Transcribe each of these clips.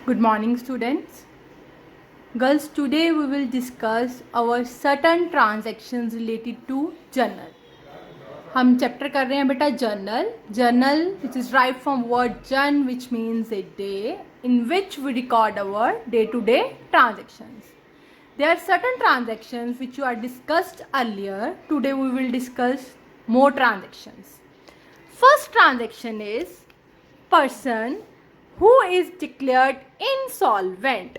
Good morning, students. Girls, today we will discuss our certain transactions related to journal. हम chapter कर रहे हैं बेटा journal which is derived from word journ which means a day in which we record our day-to-day transactions. There are certain transactions which you are discussed earlier. Today we will discuss more transactions. First transaction is person who is declared insolvent.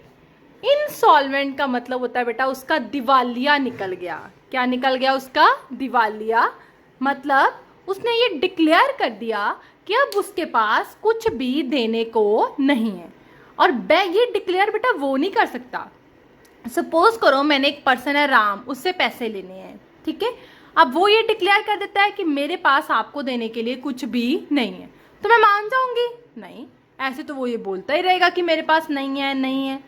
Insolvent का मतलब होता है बेटा उसका दिवालिया निकल गया. क्या निकल गया उसका? दिवालिया. मतलब उसने ये डिक्लेयर कर दिया कि अब उसके पास कुछ भी देने को नहीं है. और बैंक ये डिक्लेयर बेटा वो नहीं कर सकता. सपोज करो मैंने एक पर्सन है राम, उससे पैसे लेने हैं, ठीक है. अब वो ये डिक्लेयर कर देता है कि मेरे पास आपको देने के लिए कुछ भी नहीं है, तो मैं मान जाऊंगी? नहीं. ऐसे तो वो ये बोलता ही रहेगा कि मेरे पास नहीं है.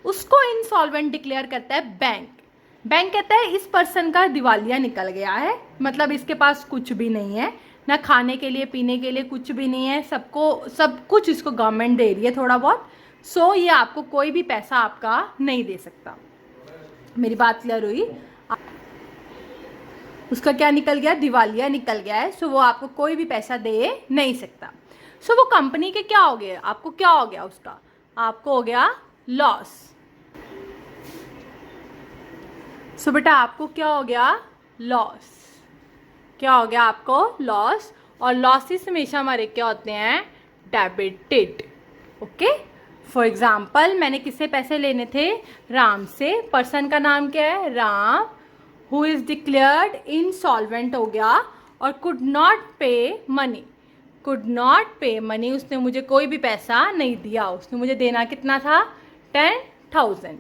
उसको इंसॉल्वेंट डिक्लेयर करता है बैंक कहता है इस पर्सन का दिवालिया निकल गया है, मतलब इसके पास कुछ भी नहीं है, ना खाने के लिए पीने के लिए कुछ भी नहीं है, सब कुछ इसको गवर्नमेंट दे रही है थोड़ा बहुत, सो ये आपको कोई भी पैसा आपका नहीं दे सकता. मेरी बात क्लियर हुई? उसका क्या निकल गया? दिवालिया निकल गया है, सो वो आपको कोई भी पैसा दे नहीं सकता. सो वो कंपनी के क्या हो गया? आपको क्या हो गया उसका? आपको हो गया लॉस. सो बेटा आपको क्या हो गया? लॉस. क्या हो गया आपको? लॉस. और लॉसेस हमेशा हमारे क्या होते हैं? डेबिटेड. ओके. फॉर एग्जाम्पल मैंने किससे पैसे लेने थे? राम से. पर्सन का नाम क्या है? Ram. Who is declared insolvent हो गया और कुड नॉट पे मनी. कुड नॉट पे मनी, उसने मुझे कोई भी पैसा नहीं दिया. उसने मुझे देना कितना था? 10,000.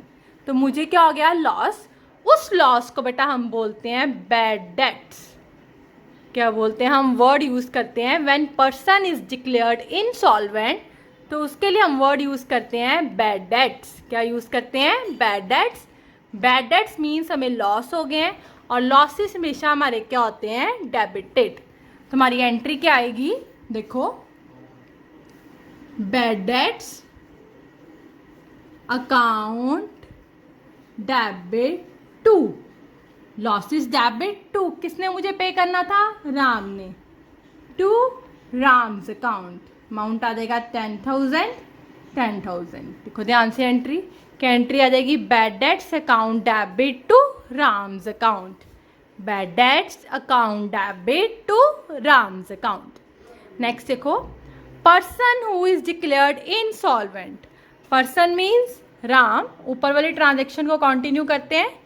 तो मुझे क्या हो गया? लॉस. उस लॉस को बेटा हम बोलते हैं बैड डेट्स. क्या बोलते हैं? हम वर्ड यूज करते हैं when person is declared insolvent, तो उसके लिए हम वर्ड यूज करते हैं बैड डेट्स. क्या यूज करते हैं? Bad debts. Bad debts means हमें लॉस हो गए हैं और लॉसेस हमेशा हमारे क्या होते हैं? डेबिटेड. तो हमारी एंट्री क्या आएगी? देखो, bad debts account debit to. Losses debit to. किसने मुझे पे करना था? राम ने. To Ram's account. अमाउंट आ जाएगा 10,000. देखो ध्यान से एंट्री. क्या एंट्री आ जाएगी? Bad debts account debit to Ram's account. Bad debts account debit to Ram's account. Next देखो, person who is declared insolvent. Person means Ram. ऊपर वाली ट्रांजेक्शन को कंटिन्यू करते हैं.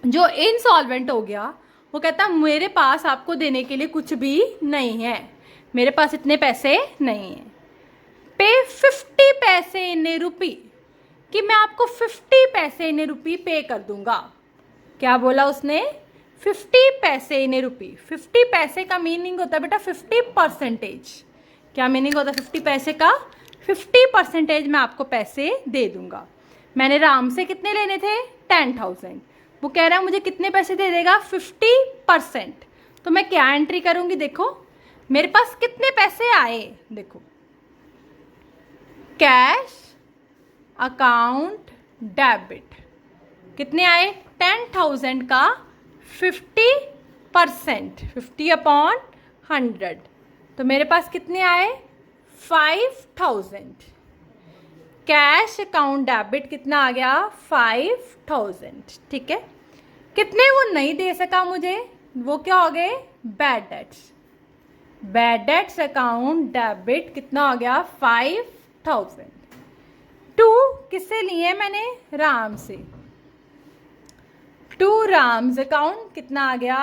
जो इनसॉल्वेंट हो गया वो कहता है मेरे पास आपको देने के लिए कुछ भी नहीं है, मेरे पास इतने पैसे नहीं है. पे 50 पैसे इन रुपी, कि मैं आपको 50 पैसे इन रुपी पे कर दूंगा. क्या बोला उसने? 50 पैसे इन रुपी. 50 पैसे का मीनिंग होता है बेटा 50%. क्या मीनिंग होता है 50 पैसे का? 50% मैं आपको पैसे दे दूंगा. मैंने राम से कितने लेने थे? 10,000. वो कह रहा है मुझे कितने पैसे दे देगा? 50%. तो मैं क्या एंट्री करूंगी? देखो मेरे पास कितने पैसे आए. देखो, कैश अकाउंट डेबिट. कितने आए? 10,000 का 50%, 50/100. तो मेरे पास कितने आए? 5,000. कैश अकाउंट डेबिट कितना आ गया? 5,000. ठीक है. कितने वो नहीं दे सका मुझे, वो क्या हो गए? Bad debts. Bad debts account debit कितना हो गया? 5,000. टू किससे लिए मैंने? राम से. टू राम्स अकाउंट कितना आ गया?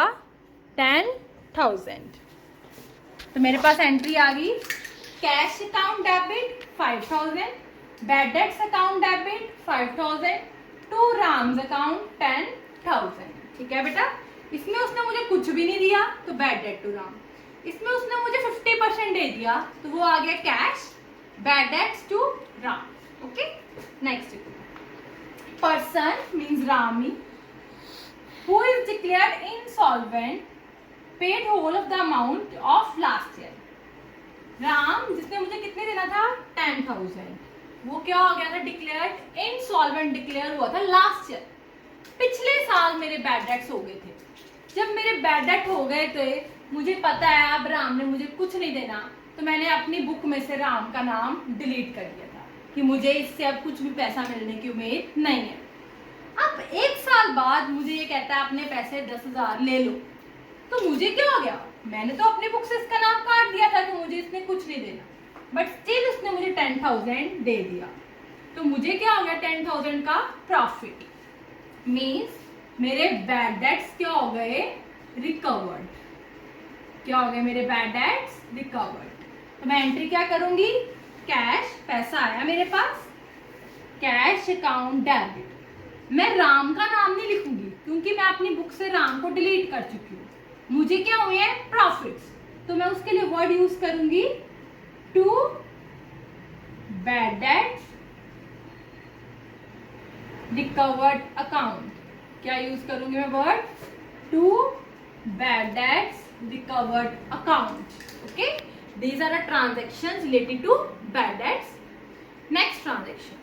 10,000. तो मेरे पास एंट्री आ गई, cash account debit 5,000, bad debts account debit 5,000, to Ram's account 10,000. ठीक है बेटा. इसमें उसने मुझे कुछ भी नहीं दिया तो बैड डेट टू राम. इसमें उसने मुझे 50% दे दिया तो वो आ गया cash. Bad debts to Ram. Okay. Next, person means रामी who is declared insolvent paid whole of the amount of last year. Ram जिसने मुझे कितने देना था? 10,000. वो क्या हो गया था, डिक्लेयर्ड इंसॉल्वेंट डिक्लेयर हुआ था लास्ट ईयर। पिछले साल मेरे बैड डेट्स हो गए थे। जब मेरे बैड डेट हो गए थे, मुझे पता है अब राम ने मुझे कुछ नहीं देना, तो मैंने अपनी बुक में से राम का नाम डिलीट कर दिया था कि मुझे इससे अब कुछ भी पैसा मिलने की उम्मीद नहीं है। अब 1 साल बाद मुझे ये कहता है अपने पैसे 10,000 ले लो, तो मुझे क्या हो गया, मैंने तो अपनी बुक से इसका नाम काट दिया था कि मुझे इसने कुछ नहीं देना, बट स्टिल उसने मुझे 10,000 दे दिया। तो मुझे क्या हो गया, 10,000 का प्रॉफिट। मीन्स मेरे बैड डेट्स क्या हो गए, रिकवर्ड। क्या हो गए मेरे बैड डेट्स, रिकवर्ड। तो मैं एंट्री क्या करूंगी, कैश, पैसा आया मेरे पास, कैश अकाउंट डेबिट। मैं राम का नाम नहीं लिखूंगी क्योंकि मैं अपनी बुक से राम को डिलीट कर चुकी हूँ। मुझे क्या हुए हैं, प्रॉफिट्स, तो मैं उसके लिए वर्ड यूज करूंगी to bad debts recovered account. क्या यूज करूंगी मैं word, to bad debts recovered account. Okay, these are the transactions related to bad debts. Next transaction,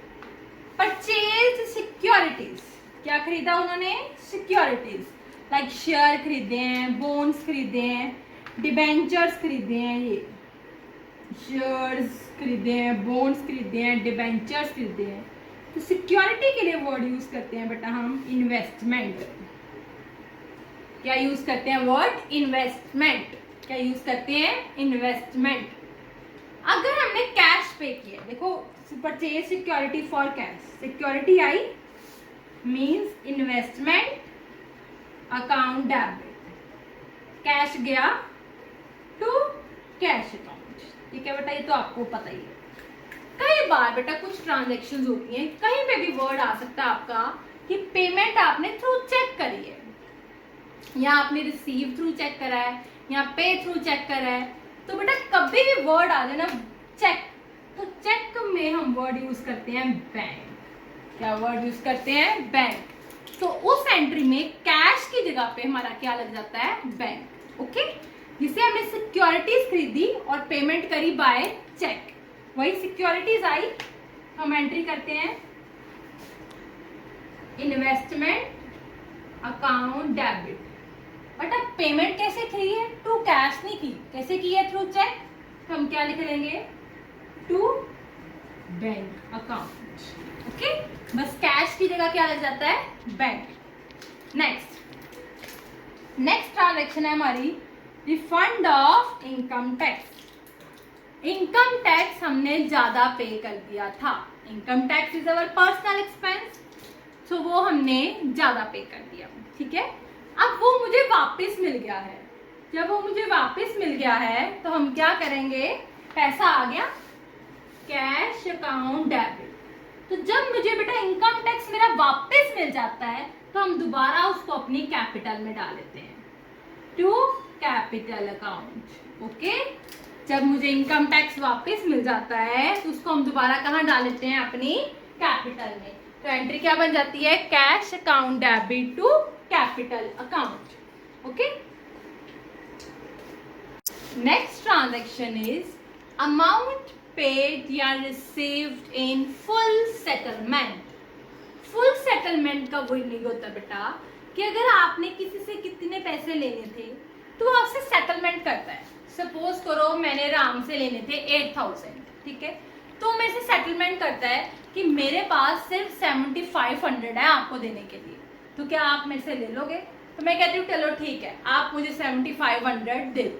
purchased securities. क्या खरीदा उन्होंने, सिक्योरिटीज, लाइक शेयर खरीदे हैं, बॉन्ड्स खरीदे हैं, डिबेंचर्स खरीदे हैं, ये शेयर्स खरीदे हैं, बॉन्ड्स खरीदे हैं, डिबेंचर्स खरीदे हैं। तो सिक्योरिटी के लिए वर्ड यूज करते हैं बेटा हम इन्वेस्टमेंट। क्या यूज करते हैं वर्ड, इन्वेस्टमेंट। क्या यूज करते हैं, इन्वेस्टमेंट। अगर हमने कैश पे किया, देखो purchase security for cash, security I means investment account debit, cash गया टू कैश अकाउंट। ठीक है बेटा, ये तो आपको पता ही है। कई बार बेटा कुछ ट्रांजेक्शन्स होती हैं, कहीं पे भी वर्ड आ सकता है आपका कि पेमेंट आपने थ्रू चेक करी है, या आपने रिसीव थ्रू चेक करा है, या पे थ्रू चेक करा है। तो बेटा कभी भी वर्ड आ जाए ना चेक, तो चेक में हम वर्ड यूज करते हैं बैंक। क्या वर्ड यूज करते हैं, बैंक। तो उस एंट्री में कैश की जगह पे हमारा क्या लग जाता है, बैंक। ओके, जिसे हमने सिक्योरिटीज खरीदी और पेमेंट करी बाय चेक, वही सिक्योरिटीज आई। हम एंट्री करते हैं इन्वेस्टमेंट अकाउंट डेबिट। बट अब पेमेंट कैसे की है, टू कैश नहीं की, कैसे की है, थ्रू चेक। तो हम क्या लिख लेंगे, टू बैंक अकाउंट। ओके, बस कैश की जगह क्या लग जाता है, बैंक। नेक्स्ट ट्रांजेक्शन है हमारी refund of income tax. Income tax हमने ज्यादा पे कर दिया था, income tax is our personal expense, तो वो हमने ज्यादा पे कर दिया। ठीक है, अब वो मुझे वापस मिल गया है। जब वो मुझे वापस मिल गया है तो हम क्या करेंगे, पैसा आ गया, कैश अकाउंट डेबिट। तो जब मुझे बेटा इनकम टैक्स मेरा वापस मिल जाता है तो हम दोबारा उसको अपनी कैपिटल में डाल देते हैं, टू कैपिटल अकाउंट। ओके, जब मुझे इनकम टैक्स वापस मिल जाता है तो उसको हम दोबारा कहाँ डाल देते हैं, अपनी कैपिटल में। तो एंट्री क्या बन जाती है, cash account debit to capital account. Okay, next transaction is amount paid या received in full settlement. Full settlement का वही नहीं होता बेटा कि अगर आपने किसी से कितने पैसे लेने थे तो आपसे सेटलमेंट करता है। सपोज करो मैंने राम से लेने थे 8,000, ठीक है, तो मेरे से सेटलमेंट करता है कि मेरे पास सिर्फ 7,500 है आपको देने के लिए, तो क्या आप मेरे से ले लोगे। तो मैं कहती हूँ चलो ठीक है, आप मुझे 7,500 दे दो।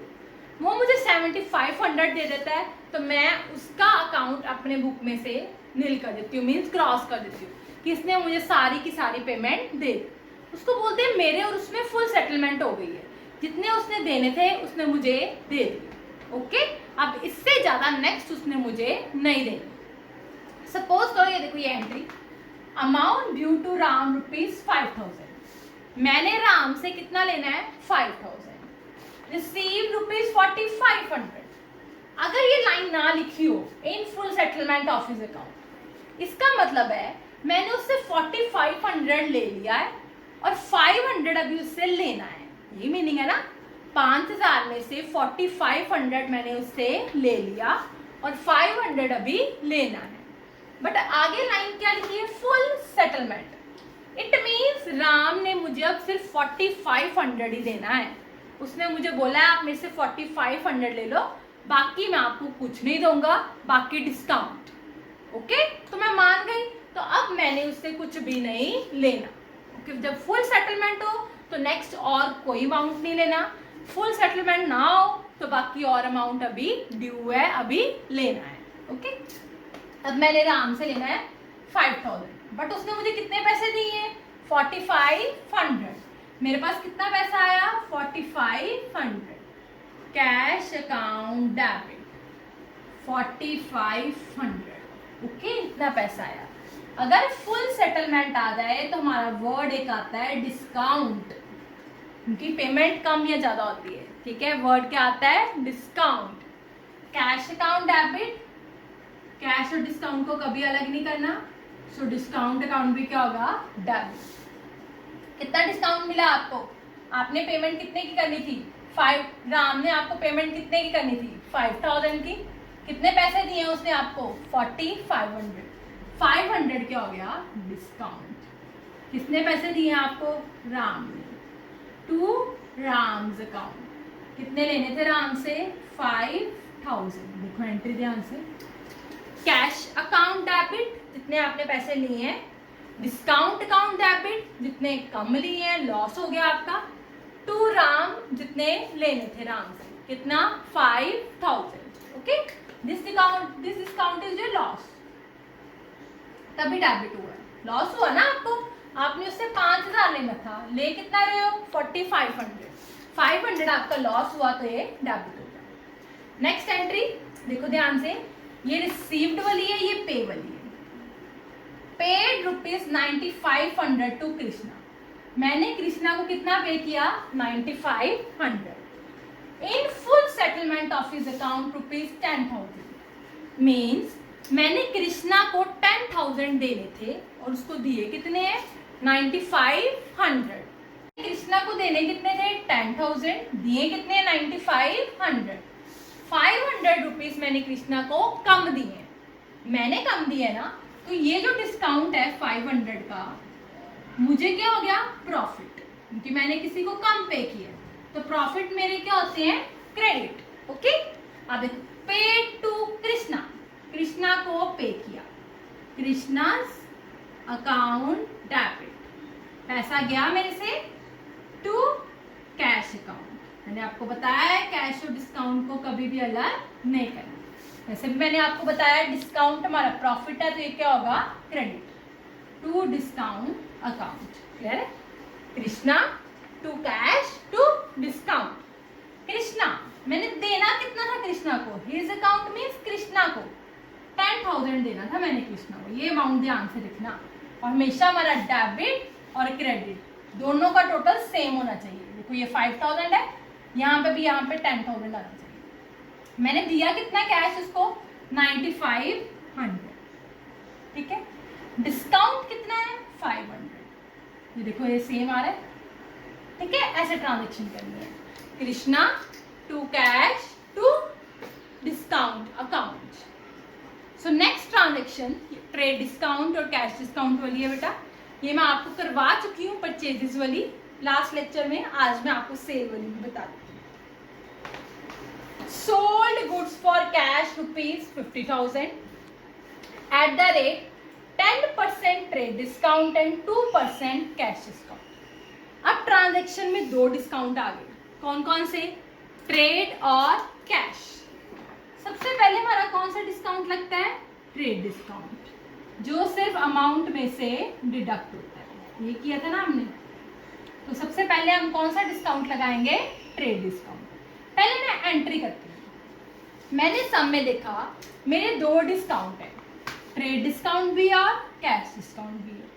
वो मुझे 7,500 दे देता है तो मैं उसका अकाउंट अपने बुक में से नील कर देती हूँ, मीन्स क्रॉस कर देती हूँ कि इसने मुझे सारी की सारी पेमेंट दे दी। उसको बोलते हैं मेरे और उसमें फुल सेटलमेंट हो गई है, जितने उसने देने थे उसने मुझे दे दिए। ओके, अब इससे ज्यादा नेक्स्ट उसने मुझे नहीं देनी। सपोज करो ये देखो ये entry, amount due to Ram ₹5,000। मैंने राम से कितना लेना है, 5,000। रिसीव ₹4,500। अगर ये लाइन ना लिखी हो इन full settlement of his account, इसका मतलब है मैंने उससे 4,500 ले लिया है और 500 अभी उससे लेना है। ये मीनिंग है ना, 5,000 में से 4,500 मैंने उससे ले लिया और 500 अभी लेना है। बट आगे लाइन क्या लिखी है, full settlement. It means Ram ने मुझे अब सिर्फ 4500 ही देना है। उसने मुझे बोला है आप मेरे से 4500 ले लो, बाकी मैं आपको कुछ नहीं दूंगा, बाकी डिस्काउंट। ओके, तो मैं मान गई, तो अब मैंने उससे कुछ भी नहीं लेना। ओके, जब फुल सेटलमेंट हो तो नेक्स्ट और कोई अमाउंट नहीं लेना, फुल सेटलमेंट ना हो तो बाकी और अमाउंट अभी ड्यू है, अभी लेना है। ओके, अब मैंने राम से लेना है 5000, बट उसने मुझे कितने पैसे दिए हैं, 4500। मेरे पास कितना पैसा आया, 4500। Cash account debit 4500। ओके, इतना पैसा आया। अगर फुल सेटलमेंट आ जाए तो हमारा वर्ड एक आता है डिस्काउंट, क्योंकि पेमेंट कम या ज्यादा होती है। ठीक है, वर्ड क्या आता है, discount. Cash account debit, cash और डिस्काउंट को कभी अलग नहीं करना, सो डिस्काउंट अकाउंट भी क्या होगा, डेबिट। कितना डिस्काउंट मिला आपको, आपने पेमेंट कितने की करनी थी, 5। राम ने आपको पेमेंट कितने की करनी थी, 5000 की। कितने पैसे दिए उसने आपको, 4500। 500 क्या हो गया, डिस्काउंट। किसने पैसे दिए आपको, राम ने, टू राम्स अकाउंट। कितने लेने थे राम से, 5000। देखो एंट्री ध्यान से, कैश अकाउंट डेबिट जितने आपने पैसे लिए हैं, डिस्काउंट अकाउंट डेबिट जितने कम लिए हैं, लॉस हो गया आपका, टू राम जितने लेने थे राम से, कितना, 5000। Okay, this discount is your loss, तभी डेबिट हुआ, लॉस हुआ ना आपको, आपने उससे 5000 लेना था, ले कितना रहे हो, 4500। 500 आपका लॉस हुआ तो ये डेबिट हो गया। नेक्स्ट एंट्री देखो ध्यान से, ये रिसीव्ड वाली है, ये पे वाली है। Paid ₹9500 to Krishna. मैंने कृष्णा को कितना पे किया, 9500। In full settlement of his account ₹10,000। Means मैंने कृष्णा को 10,000 देने थे और उसको दिए कितने हैं, 9500। कृष्णा को देने कितने थे, 10,000, दिए कितने, 9500। 500 रुपीज मैंने कृष्णा को कम दिए, मैंने कम दिए ना, तो ये जो डिस्काउंट है 500 का, मुझे क्या हो गया, प्रॉफिट, क्योंकि मैंने किसी को कम पे किया, तो प्रॉफिट मेरे क्या होते हैं, क्रेडिट। ओके, अब देखो, पेड टू कृष्णा, कृष्णा को पे किया, कृष्णास अकाउंट डेबिट, पैसा गया मेरे से टू कैश अकाउंट। मैंने आपको बताया है कैश और डिस्काउंट को कभी भी अलग नहीं करना। वैसे भी मैंने आपको बताया डिस्काउंट हमारा प्रॉफिट है, तो ये क्या होगा, credit to discount account. Clear है, Krishna to cash to discount. Krishna मैंने देना कितना था कृष्णा को, हिज अकाउंट मीन्स कृष्णा को 10,000 देना था मैंने कृष्णा को, ये अमाउंट ध्यान से लिखना। और हमेशा हमारा डेबिट और क्रेडिट दोनों का टोटल सेम होना चाहिए। देखो ये 5000 है, यहाँ पे भी यहाँ पे 10,000 आना चाहिए। मैंने दिया कितना कैश उसको, 9500। ठीक है, डिस्काउंट कितना है, 500। ये देखो ये सेम आ रहा है। ठीक है, ऐसे ट्रांजेक्शन करनी है, Krishna to cash to discount account. So next transaction trade discount और कैश डिस्काउंट वाली है बेटा, ये मैं आपको करवा चुकी हूँ परचेजेस वाली लास्ट लेक्चर में। आज मैं आपको सेल वाली भी बता दूँ। Sold goods for cash ₹50,000 at the rate 10% trade discount and 2% cash discount. अब ट्रांजेक्शन में दो डिस्काउंट आ गए, कौन कौन से, ट्रेड और कैश। सबसे पहले हमारा कौन सा डिस्काउंट लगता है, ट्रेड डिस्काउंट, जो सिर्फ अमाउंट में से डिडक्ट होता है। ये किया था ना हमने, तो सबसे पहले हम कौन सा डिस्काउंट लगाएंगे, ट्रेड डिस्काउंट। पहले मैं एंट्री करती हूँ। मैंने सम में देखा मेरे दो डिस्काउंट है, ट्रेड डिस्काउंट भी और कैश डिस्काउंट भी है।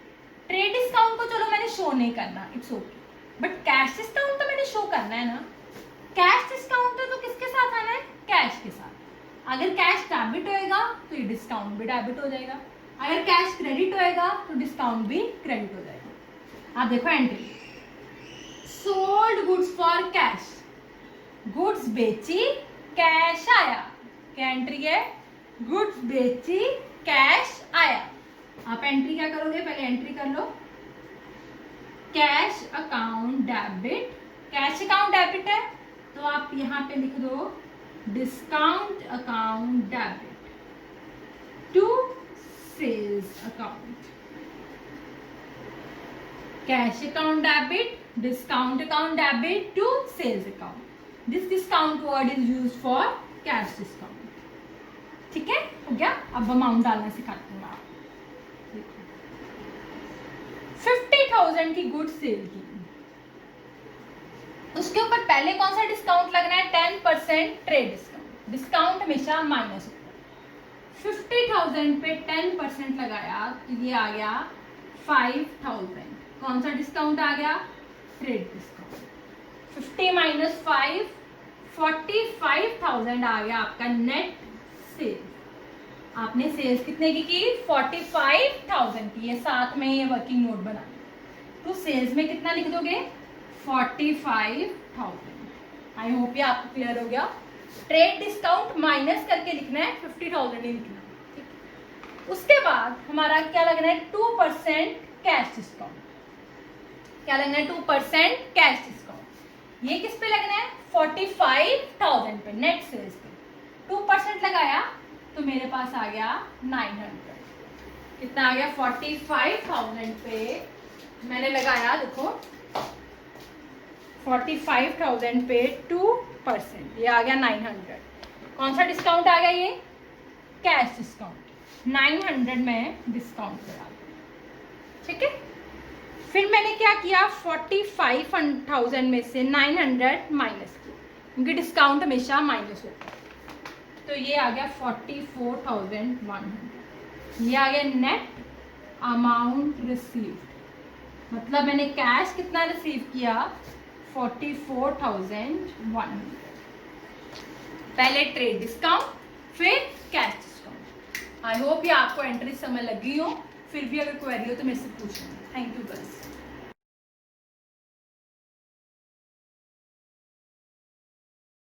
ट्रेड डिस्काउंट को चलो मैंने शो नहीं करना, it's okay, but cash discount तो मैंने शो करना है ना। कैश डिस्काउंट तो किसके साथ आना है, कैश के साथ। अगर कैश डेबिट होएगा तो ये डिस्काउंट भी डेबिट हो जाएगा, अगर कैश क्रेडिट होएगा तो डिस्काउंट भी क्रेडिट हो जाएगा। आप देखो entry, sold goods for cash, goods बेची कैश आया, क्या एंट्री है, गुड्स बेची कैश आया, आप एंट्री क्या करोगे, पहले एंट्री कर लो, cash account debit, cash account debit है तो आप यहां पे लिख दो discount account debit to sales account, cash account debit, discount account debit to sales account, this discount word is used for cash discount. ठीक है, हो गया। अब अमाउंट डालना सिखाती हूँ आप। 50,000 की गुड सेल की, उसके ऊपर पहले कौन सा डिस्काउंट लगना है, 10% ट्रेड डिस्काउंट, डिस्काउंट हमेशा माइनस होता है। 50,000 पे 10% लगाया तो ये आ गया 5,000, कौन सा डिस्काउंट आ गया, ट्रेड डिस्काउंट। 50 माइनस 5, 45,000 आ गया आपका नेट सेल। आपने सेल्स कितने की 45,000 की, ये साथ में ये वर्किंग नोट बना, तो सेल्स में कितना लिख दोगे 45,000। आई होप ये आपको क्लियर हो गया। ट्रेड डिस्काउंट माइनस करके लिखना है, 50,000 ही लिखना है। उसके बाद हमारा क्या लगना है, 2% कैश डिस्काउंट, क्या लगना है 2% कैश डिस्काउंट। ये किस पे लगना है, 45,000 पे, नेट सेल्स पे 2% लगाया तो मेरे पास आ गया 900। कितना आ गया, 45,000 पे मैंने लगाया, देखो 45,000 पे 2%, ये आ गया 900। कौन सा डिस्काउंट आ गया, ये कैश डिस्काउंट, 900 में डिस्काउंट करा। ठीक है, फिर मैंने क्या किया, 45,000 में से 900 माइनस किया, क्योंकि डिस्काउंट हमेशा माइनस होता है, तो ये आ गया 44,100। ये आ गया नेट अमाउंट रिसीव्ड, मतलब मैंने कैश कितना रिसीव किया, 44,100। पहले ट्रेड डिस्काउंट फिर कैश डिस्काउंट। आई होप ये आपको एंट्री समझ लगी हो, फिर भी अगर क्वेरी हो तो मेरे से पूछना। Thank you girls.